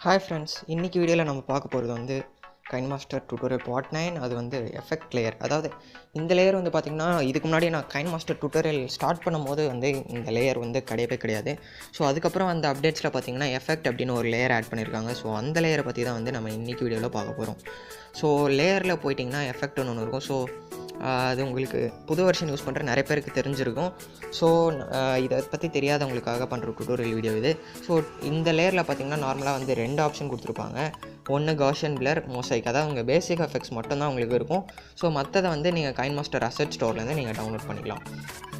Hi friends, இன்றைக்கி வீடியோவில் நம்ம பார்க்க போகிறது வந்து கைன்மாஸ்டர் டுட்டோரியல் பார்ட் 9. அது வந்து எஃபெக்ட் லேயர். அதாவது இந்த லேயர் வந்து பார்த்திங்கன்னா, இதுக்கு முன்னாடி நான் கைன்மாஸ்டர் டுட்டோரியல் ஸ்டார்ட் பண்ணும்போது வந்து இந்த லேயர் வந்து கிடையாது. ஸோ அதுக்கப்புறம் அந்த அப்டேட்ஸில் பார்த்திங்கன்னா எஃபெக்ட் அப்படின்னு ஒரு லேயர் ஆட் பண்ணியிருக்காங்க. ஸோ அந்த லேயரை பற்றி தான் வந்து நம்ம இன்றைக்கி வீடியோவில் பார்க்க போகிறோம். ஸோ லேயரில் போயிட்டிங்கன்னா எஃபெக்ட்னு ஒன்று இருக்கும். ஸோ அது உங்களுக்கு புது வெர்ஷன் யூஸ் பண்ணுற நிறைய பேருக்கு தெரிஞ்சிருக்கும். ஸோ இதை பற்றி தெரியாதவங்களுக்காக பண்ணுற டுட்டோரியல் வீடியோ இது. ஸோ இந்த லேயரில் பார்த்திங்கன்னா நார்மலாக வந்து 2 ஆப்ஷன் கொடுத்துருப்பாங்க. ஒன்று காஷியன் பிளர், மொசைக். அதாவது உங்கள் பேசிக் எஃபெக்ட்ஸ் மட்டும்தான் உங்களுக்கு இருக்கும். ஸோ மற்றதை வந்து நீங்கள் கைன்மாஸ்டர் அசெட் ஸ்டோர்லேருந்து நீங்கள் டவுன்லோட் பண்ணிக்கலாம்.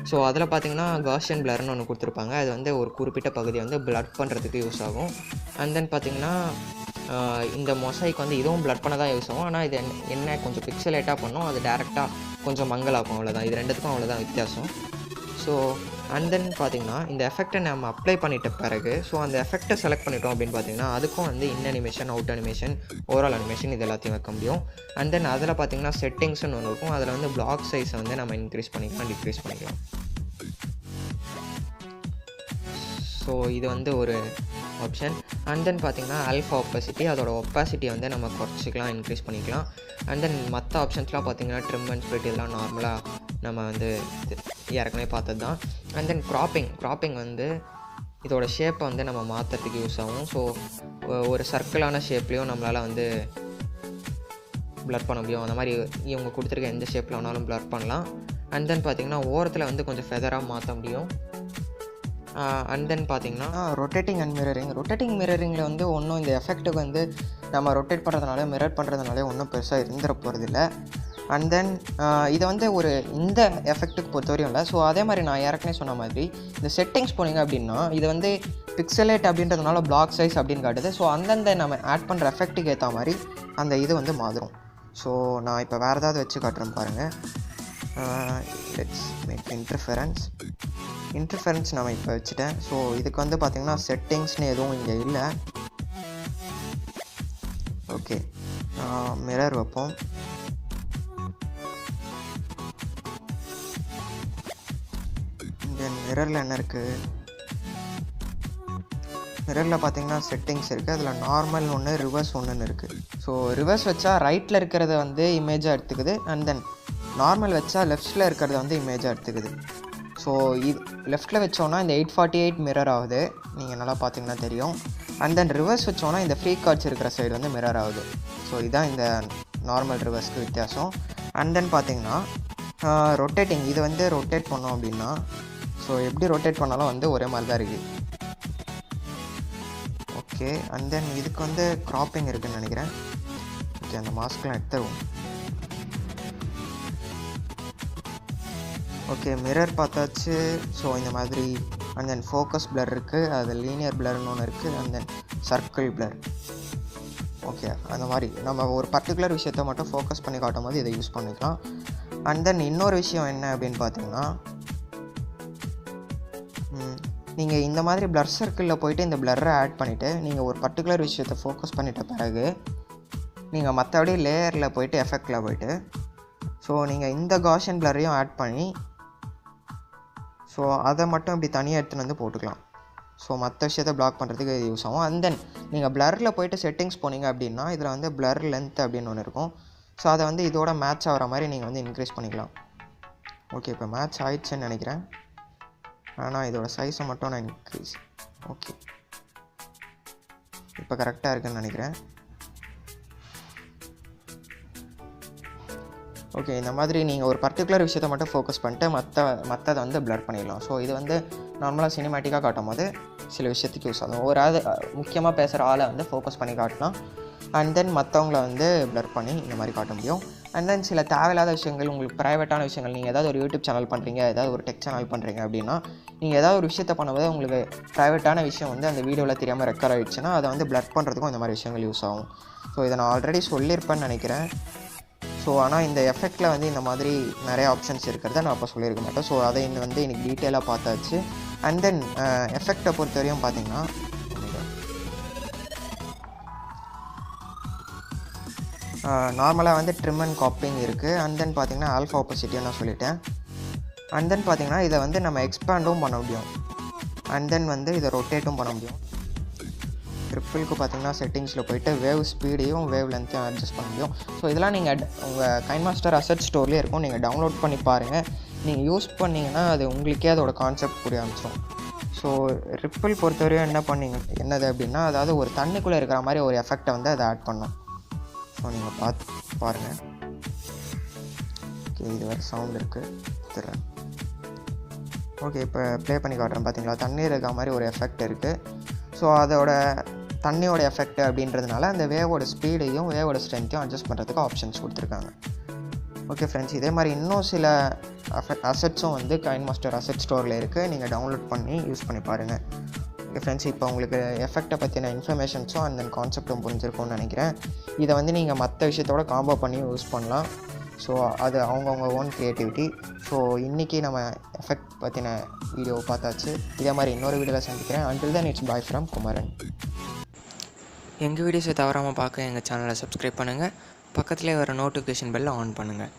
ஸோ அதில் பார்த்திங்கன்னா காஷியன் பிளர்னு ஒன்று கொடுத்துருப்பாங்க. அது வந்து ஒரு குறிப்பிட்ட பகுதியை வந்து பிளட் பண்ணுறதுக்கு யூஸ் ஆகும். அண்ட் தென் பார்த்திங்கன்னா இந்த மொசைக் வந்து இதுவும் பிளட் பண்ண தான் யூஸ் ஆகும். ஆனால் இது என்ன கொஞ்சம் பிக்சலேட்டாக பண்ணும், அது டேரெக்டாக கொஞ்சம் மங்கலாகும், அவ்வளோதான். இது ரெண்டுத்துக்கும் அவ்வளோதான் வித்தியாசம். ஸோ அண்ட் தென் பார்த்திங்கன்னா இந்த எஃபெக்டை நம்ம அப்ளை பண்ணிட்ட பிறகு ஸோ அந்த எஃபெக்டை செலக்ட் பண்ணிட்டோம் அப்படின்னு பார்த்திங்கன்னா அதுக்கும் வந்து இன் animation, out animation, overall animation இது எல்லாத்தையும் வைக்க முடியும். அண்ட் தென் அதில் பார்த்திங்கன்னா செட்டிங்ஸ்னு ஒன்று இருக்கும். அதில் வந்து பிளாக் சைஸை வந்து நம்ம இன்க்ரீஸ் பண்ணிக்கலாம், டிக்ரீஸ் பண்ணிக்கலாம். ஸோ இது வந்து ஒரு ஆப்ஷன். அண்ட் தென் பார்த்திங்கன்னா ஆல்ஃபா ஒப்பாசிட்டி, அதோட ஒப்பாசிட்டியை வந்து நம்ம குறைச்சிக்கலாம், இன்க்ரீஸ் பண்ணிக்கலாம். அண்ட் தென் மற்ற ஆப்ஷன்ஸ்லாம் பார்த்திங்கன்னா ட்ரிம் அண்ட் ஸ்ப்ளிட் இதெல்லாம் நார்மலாக நம்ம வந்து ஏற்கனவே பார்த்தது தான். அண்ட் தென் க்ராப்பிங் வந்து இதோட ஷேப்பை வந்து நம்ம மாற்றுறதுக்கு யூஸ் ஆகும். ஸோ ஒரு சர்க்கிளான ஷேப்லேயும் நம்மளால் வந்து பிளர் பண்ண முடியும். அந்த மாதிரி இவங்க கொடுத்துருக்க எந்த ஷேப்பில் வேணாலும் பிளர் பண்ணலாம். அண்ட் தென் பார்த்திங்கன்னா ஓரத்தில் வந்து கொஞ்சம் ஃபெதராக மாற்ற முடியும். அண்ட் தென் பார்த்திங்கன்னா ரொட்டேட்டிங் அண்ட் மிரரிங்கில் வந்து ஒன்றும் இந்த எஃபெக்ட்டுக்கு வந்து நம்ம ரொட்டேட் பண்ணுறதுனால மிரர் பண்ணுறதுனால ஒன்றும் பெருசாக இருந்துட போகிறதில்ல. அண்ட் தென் இதை வந்து ஒரு இந்த எஃபெக்ட்டுக்கு பொறுத்தவரையும் இல்லை. ஸோ அதே மாதிரி நான் ஏற்கனவே சொன்ன மாதிரி இந்த செட்டிங்ஸ் போனீங்க அப்படின்னா இது வந்து பிக்சலேட் அப்படின்றதுனால பிளாக் சைஸ் அப்படின்னு காட்டுது. ஸோ அந்தந்த நம்ம ஆட் பண்ணுற எஃபெக்ட்டுக்கு ஏற்ற மாதிரி அந்த இது வந்து மாறும். ஸோ நான் இப்போ வேறு ஏதாவது வச்சு காட்டுறேன் பாருங்கள். லெட்ஸ் மேக் இன்டர்ஃபரன்ஸ் நம்ம இப்போ வச்சுட்டேன். ஸோ இதுக்கு வந்து பார்த்திங்கன்னா செட்டிங்ஸ்னு எதுவும் இங்கே இல்லை. ஓகே, மிரர் வைப்போம். இங்கே மிரரில் என்ன இருக்குது? மிரரில் பார்த்திங்கன்னா செட்டிங்ஸ் இருக்குது. அதில் நார்மல் ஒன்று, ரிவர்ஸ் ஒன்றுன்னு இருக்குது. ஸோ ரிவர்ஸ் வச்சா ரைட்டில் இருக்கிறத வந்து இமேஜாக எடுத்துக்குது. அண்ட் தென் நார்மல் வச்சா லெஃப்ட்டில் இருக்கிறத வந்து இமேஜாக எடுத்துக்குது. ஸோ இது லெஃப்ட்டில் வச்சோன்னா இந்த 848 மிரர் ஆகுது, நீங்கள் நல்லா பார்த்தீங்கன்னா தெரியும். அண்ட் தென் ரிவர்ஸ் வச்சோன்னா இந்த ஃப்ரீ கார்ட்ஸ் இருக்கிற சைடு வந்து மிரர் ஆகுது. ஸோ இதுதான் இந்த நார்மல் ரிவர்ஸ்க்கு வித்தியாசம். அண்ட் தென் பார்த்திங்கன்னா ரொட்டேட்டிங், இது வந்து ரொட்டேட் பண்ணோம் அப்படின்னா ஸோ எப்படி ரொட்டேட் பண்ணாலும் வந்து ஒரே மாதிரி தான் இருக்குது. ஓகே, அண்ட் தென் இதுக்கு வந்து க்ராப்பிங் இருக்குதுன்னு நினைக்கிறேன். ஓகே, அந்த மாஸ்க்லாம் எடுத்துருவோம். ஓகே, மிரர் பார்த்தாச்சு. ஸோ இந்த மாதிரி அண்ட் தென் ஃபோக்கஸ் பிளர் இருக்குது, அது லீனியர் பிளர்னு ஒன்று இருக்குது. And then circle blur. Okay, அந்த மாதிரி நம்ம ஒரு பர்டிகுலர் விஷயத்தை மட்டும் ஃபோக்கஸ் பண்ணி காட்டும் போது இதை யூஸ் பண்ணிக்கலாம். அண்ட் தென் இன்னொரு விஷயம் என்ன அப்படின்னு பார்த்தீங்கன்னா நீங்கள் இந்த மாதிரி பிளர் சர்க்கிளில் போய்ட்டு இந்த பிளரை ஆட் பண்ணிவிட்டு நீங்கள் ஒரு பர்டிகுலர் விஷயத்தை ஃபோக்கஸ் பண்ணிட்ட பிறகு நீங்கள் மற்றபடி லேயரில் போய்ட்டு எஃபெக்டில் போய்ட்டு ஸோ நீங்கள் இந்த காஷியன் பிளரையும் ஆட் பண்ணி ஸோ அதை மட்டும் இப்படி தனியாக எடுத்துன்னு வந்து போட்டுக்கலாம். ஸோ மற்ற விஷயத்தை பிளாக் பண்ணுறதுக்கு இது யூஸ் ஆகும். அண்ட் தென் நீங்கள் பிளரில் போய்ட்டு செட்டிங்ஸ் போனீங்க அப்படின்னா இதில் வந்து பிளர் லென்த் அப்படின்னு ஒன்று இருக்கும். ஸோ அதை வந்து இதோட மேட்ச் ஆகிற மாதிரி நீங்கள் வந்து இன்க்ரீஸ் பண்ணிக்கலாம். ஓகே, இப்போ மேட்ச் ஆயிடுச்சுன்னு நினைக்கிறேன். ஆனால் இதோட சைஸை மட்டும் நான் இன்க்ரீஸ். ஓகே, இப்போ கரெக்டாக இருக்குதுன்னு நினைக்கிறேன். ஓகே, இந்த மாதிரி நீங்கள் ஒரு பர்டிகுலர் விஷயத்தை மட்டும் ஃபோக்கஸ் பண்ணிட்டு மற்றதை வந்து பிளர் பண்ணிடலாம். ஸோ இது வந்து நார்மலாக சினிமேட்டிக்காக காட்டும் போது சில விஷயத்துக்கு யூஸ் ஆகும். ஒரு ஆள் முக்கியமாக பேசுகிற ஆளை வந்து ஃபோக்கஸ் பண்ணி காட்டலாம். அண்ட் தென் மற்றவங்கள வந்து பிளர் பண்ணி இந்த மாதிரி காட்ட முடியும். அண்ட் தென் சில தேவையில்லாத விஷயங்கள், உங்களுக்கு ப்ரைவேட்டான விஷயங்கள், நீங்கள் ஏதாவது ஒரு யூடியூப் சேனல் பண்ணுறீங்க, ஏதாவது ஒரு டெக் சேனல் பண்ணுறீங்க அப்படின்னா நீங்கள் ஏதாவது ஒரு விஷயத்தை பண்ணும்போது உங்களுக்கு ப்ரைவேட்டான விஷயம் வந்து அந்த வீடியோவில் தெரியாமல் ரெக்கார்ட் ஆகிடுச்சுன்னா அதை வந்து பிளர் பண்ணுறதுக்கும் இந்த மாதிரி விஷயங்கள் யூஸ் ஆகும். ஸோ இதை நான் ஆல்ரெடி சொல்லியிருப்பேன்னு நினைக்கிறேன். ஸோ ஆனால் இந்த எஃபெக்டில் வந்து இந்த மாதிரி நிறைய ஆப்ஷன்ஸ் இருக்கிறத நான் அப்போ சொல்லியிருக்க மாட்டேன். ஸோ அதை வந்து இன்றைக்கி டீட்டெயிலாக பார்த்தாச்சு. அண்ட் தென் எஃபெக்டை பொறுத்தவரையும் பார்த்திங்கன்னா நார்மலாக வந்து ட்ரிம் அண்ட் காப்பிங் இருக்குது. அண்ட் தென் பார்த்திங்கன்னா ஆல்ஃபா ஆப்போசிட்டியாக நான் சொல்லிட்டேன். அண்ட் தென் பார்த்திங்கன்னா இதை வந்து நம்ம எக்ஸ்பேண்டும் பண்ண முடியும். அண்ட் தென் வந்து இதை ரொட்டேட்டும் பண்ண முடியும். ரிப்பிளுக்கு பார்த்தீங்கன்னா செட்டிங்ஸில் போய்ட்டு வேவ் ஸ்பீடையும் வேவ் லென்த்தையும் அட்ஜஸ்ட் பண்ண முடியும். ஸோ இதெல்லாம் நீங்கள் உங்கள் கைன்மாஸ்டர் அசெட் ஸ்டோர்லேயே இருக்கும், நீங்கள் டவுன்லோட் பண்ணி பாருங்கள். நீங்கள் யூஸ் பண்ணிங்கன்னா அது உங்களுக்கே அதோட கான்செப்ட் புரிய ஆரம்பிச்சிடும். ஸோ ரிப்பிள் பொறுத்தவரையும் என்னது அப்படின்னா, அதாவது ஒரு தண்ணிக்குள்ளே இருக்கிற மாதிரி ஒரு எஃபெக்டை வந்து அதை ஆட் பண்ணோம். ஸோ நீங்கள் பாருங்கள். ஓகே, இது வேறு சவுண்ட் இருக்குது தர்றேன். ஓகே, இப்போ ப்ளே பண்ணி காட்டுறேன். பார்த்தீங்களா, தண்ணி இருக்கிற மாதிரி ஒரு எஃபெக்ட் இருக்குது. ஸோ அதோட தண்ணியோட எஃபெக்ட் அப்படின்றதுனால அந்த வேவோட ஸ்பீடையும் வேவோட ஸ்ட்ரென்த்தையும் அட்ஜஸ்ட் பண்ணுறதுக்கு ஆப்ஷன்ஸ் கொடுத்துருக்காங்க. ஓகே ஃப்ரெண்ட்ஸ், இதே மாதிரி இன்னும் சில அசெட்ஸும் வந்து கைன்மாஸ்டர் அசெட் ஸ்டோரில் இருக்குது, நீங்கள் டவுன்லோட் பண்ணி யூஸ் பண்ணி பாருங்கள். ஓகே ஃப்ரெண்ட்ஸ், இப்போ உங்களுக்கு எஃபெக்டை பற்றின இன்ஃபர்மேஷன்ஸும் அந்த கான்செப்டும் புரிஞ்சிருக்கும்னு நினைக்கிறேன். இதை வந்து நீங்கள் மற்ற விஷயத்தோட காம்போ பண்ணி யூஸ் பண்ணலாம். ஸோ அது அவங்கவுங்க ஓன் க்ரியேட்டிவிட்டி. ஸோ இன்றைக்கி நம்ம எஃபெக்ட் பற்றின வீடியோ பார்த்தாச்சு. இதே மாதிரி இன்னொரு வீடியோவில் சந்திக்கிறேன். Until then it's bye from Kumaran. எங்கள் வீடியோஸை தவறாமல் பார்க்க எங்கள் சேனலை சப்ஸ்கிரைப் பண்ணுங்கள். பக்கத்துலேயே வர நோட்டிஃபிகேஷன் பெல்லை ஆன் பண்ணுங்கள்.